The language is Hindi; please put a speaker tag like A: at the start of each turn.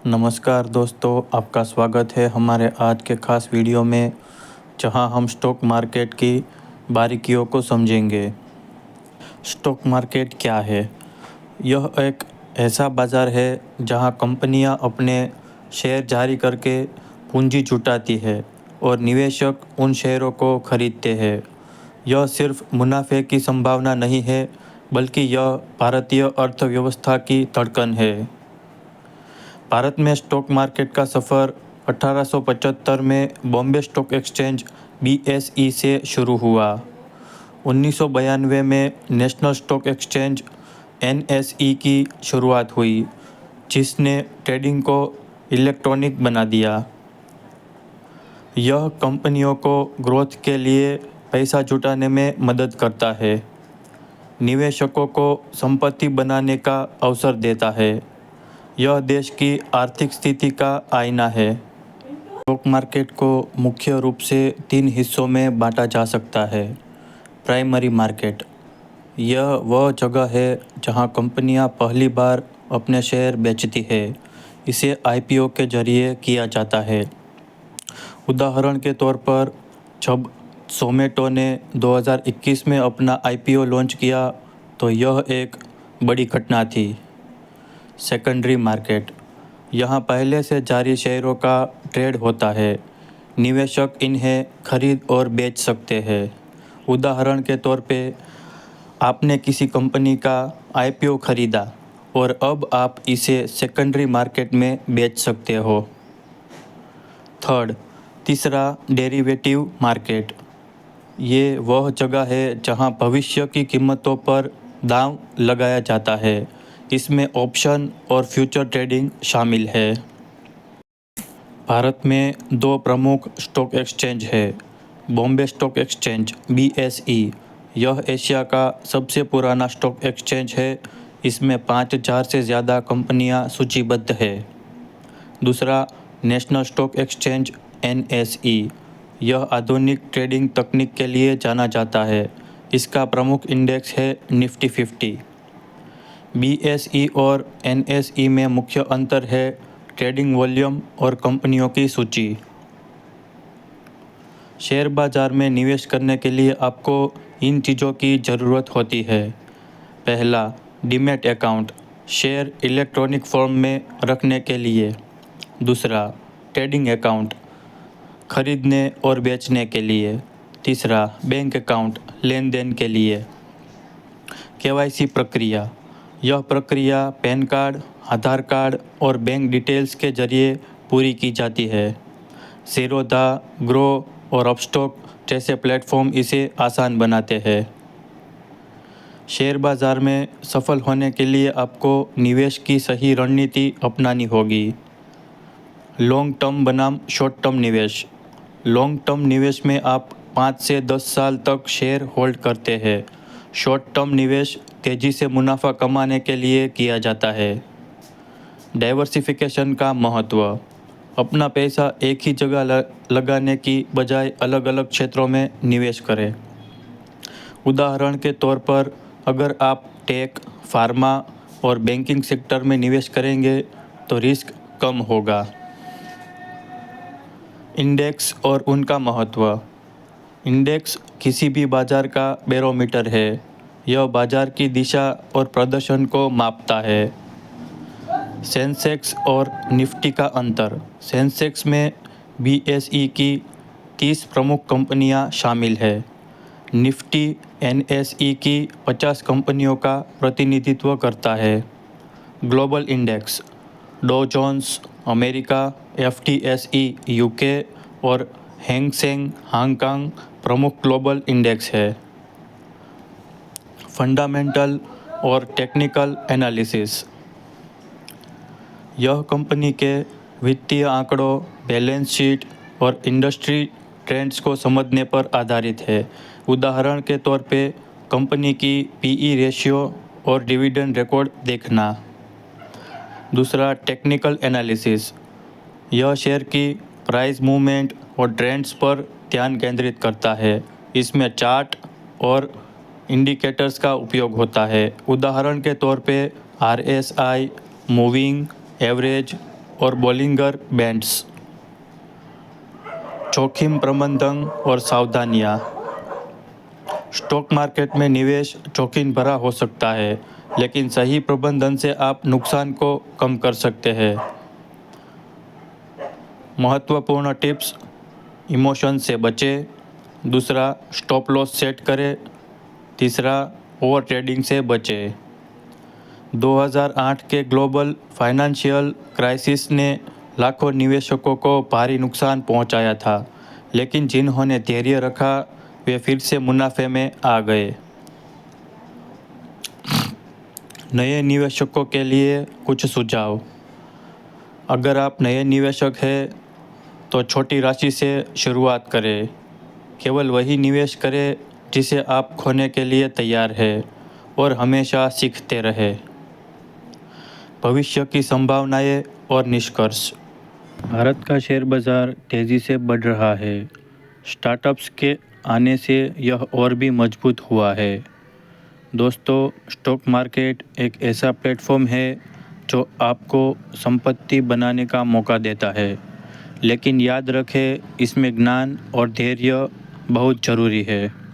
A: नमस्कार दोस्तों, आपका स्वागत है हमारे आज के ख़ास वीडियो में, जहां हम स्टॉक मार्केट की बारीकियों को समझेंगे। स्टॉक मार्केट क्या है? यह एक ऐसा बाज़ार है जहां कंपनियां अपने शेयर जारी करके पूंजी जुटाती है और निवेशक उन शेयरों को खरीदते हैं। यह सिर्फ मुनाफे की संभावना नहीं है, बल्कि यह भारतीय अर्थव्यवस्था की धड़कन है। भारत में स्टॉक मार्केट का सफ़र 1875 में बॉम्बे स्टॉक एक्सचेंज (BSE) से शुरू हुआ। 1992 में नेशनल स्टॉक एक्सचेंज (NSE) की शुरुआत हुई, जिसने ट्रेडिंग को इलेक्ट्रॉनिक बना दिया। यह कंपनियों को ग्रोथ के लिए पैसा जुटाने में मदद करता है, निवेशकों को संपत्ति बनाने का अवसर देता है। यह देश की आर्थिक स्थिति का आईना है। स्टॉक मार्केट को मुख्य रूप से 3 हिस्सों में बांटा जा सकता है। प्राइमरी मार्केट, यह वह जगह है जहां कंपनियां पहली बार अपने शेयर बेचती है। इसे IPO के जरिए किया जाता है। उदाहरण के तौर पर, जब ज़ोमैटो ने 2021 में अपना IPO लॉन्च किया, तो यह एक बड़ी घटना थी। सेकेंडरी मार्केट, यहाँ पहले से जारी शेयरों का ट्रेड होता है। निवेशक इन्हें खरीद और बेच सकते हैं। उदाहरण के तौर पे, आपने किसी कंपनी का IPO खरीदा और अब आप इसे सेकेंडरी मार्केट में बेच सकते हो। तीसरा, डेरिवेटिव मार्केट, ये वह जगह है जहां भविष्य की कीमतों पर दांव लगाया जाता है। इसमें ऑप्शन और फ्यूचर ट्रेडिंग शामिल है। भारत में 2 प्रमुख स्टॉक एक्सचेंज है। बॉम्बे स्टॉक एक्सचेंज (BSE), यह एशिया का सबसे पुराना स्टॉक एक्सचेंज है। इसमें 5000 से ज़्यादा कंपनियां सूचीबद्ध है। दूसरा, नेशनल स्टॉक एक्सचेंज (NSE), यह आधुनिक ट्रेडिंग तकनीक के लिए जाना जाता है। इसका प्रमुख इंडेक्स है निफ्टी 50। BSE और NSE में मुख्य अंतर है ट्रेडिंग वॉल्यूम और कंपनियों की सूची। शेयर बाज़ार में निवेश करने के लिए आपको इन चीज़ों की ज़रूरत होती है। पहला, demat account, share electronic form में रखने के लिए। दूसरा, ट्रेडिंग अकाउंट, खरीदने और बेचने के लिए। तीसरा, बैंक अकाउंट, लेन देन के लिए। KYC प्रक्रिया, यह प्रक्रिया पैन कार्ड, आधार कार्ड और बैंक डिटेल्स के जरिए पूरी की जाती है। ज़ीरोधा, ग्रो और अपस्टॉक जैसे प्लेटफॉर्म इसे आसान बनाते हैं। शेयर बाज़ार में सफल होने के लिए आपको निवेश की सही रणनीति अपनानी होगी। लॉन्ग टर्म बनाम शॉर्ट टर्म निवेश। लॉन्ग टर्म निवेश में आप 5 से 10 साल तक शेयर होल्ड करते हैं। शॉर्ट टर्म निवेश तेज़ी से मुनाफा कमाने के लिए किया जाता है। डाइवर्सिफिकेशन का महत्व, अपना पैसा एक ही जगह लगाने की बजाय अलग अलग क्षेत्रों में निवेश करें। उदाहरण के तौर पर, अगर आप टेक, फार्मा और बैंकिंग सेक्टर में निवेश करेंगे तो रिस्क कम होगा। इंडेक्स और उनका महत्व। इंडेक्स किसी भी बाज़ार का बैरोमीटर है। यह बाज़ार की दिशा और प्रदर्शन को मापता है। सेंसेक्स और निफ्टी का अंतर। सेंसेक्स में BSE की 30 प्रमुख कंपनियां शामिल है। निफ्टी NSE की 50 कंपनियों का प्रतिनिधित्व करता है। ग्लोबल इंडेक्स, डॉ जोन्स अमेरिका, FTSE UK और हैंग सेंग हांगकांग प्रमुख ग्लोबल इंडेक्स है। फंडामेंटल और टेक्निकल एनालिसिस, यह कंपनी के वित्तीय आंकड़ों, बैलेंस शीट और इंडस्ट्री ट्रेंड्स को समझने पर आधारित है। उदाहरण के तौर पे, कंपनी की PE रेशियो और डिविडेंड रिकॉर्ड देखना। दूसरा, टेक्निकल एनालिसिस, यह शेयर की प्राइस मूवमेंट और ट्रेंड्स पर ध्यान केंद्रित करता है। इसमें चार्ट और इंडिकेटर्स का उपयोग होता है। उदाहरण के तौर पे RSI, मूविंग एवरेज और बोलिंगर बैंड्स। जोखिम प्रबंधन और सावधानियाँ। स्टॉक मार्केट में निवेश जोखिम भरा हो सकता है, लेकिन सही प्रबंधन से आप नुकसान को कम कर सकते हैं। महत्वपूर्ण टिप्स: इमोशन से बचें। दूसरा, स्टॉप लॉस सेट करें। तीसरा, ओवर ट्रेडिंग से बचें। 2008 के ग्लोबल फाइनेंशियल क्राइसिस ने लाखों निवेशकों को भारी नुकसान पहुंचाया था, लेकिन जिन्होंने धैर्य रखा वे फिर से मुनाफे में आ गए। नए निवेशकों के लिए कुछ सुझाव: अगर आप नए निवेशक हैं तो छोटी राशि से शुरुआत करें। केवल वही निवेश करें जिसे आप खोने के लिए तैयार हैं और हमेशा सीखते रहें। भविष्य की संभावनाएं और निष्कर्ष: भारत का शेयर बाज़ार तेज़ी से बढ़ रहा है। स्टार्टअप्स के आने से यह और भी मजबूत हुआ है। दोस्तों, स्टॉक मार्केट एक ऐसा प्लेटफॉर्म है जो आपको संपत्ति बनाने का मौका देता है, लेकिन याद रखें, इसमें ज्ञान और धैर्य बहुत ज़रूरी है।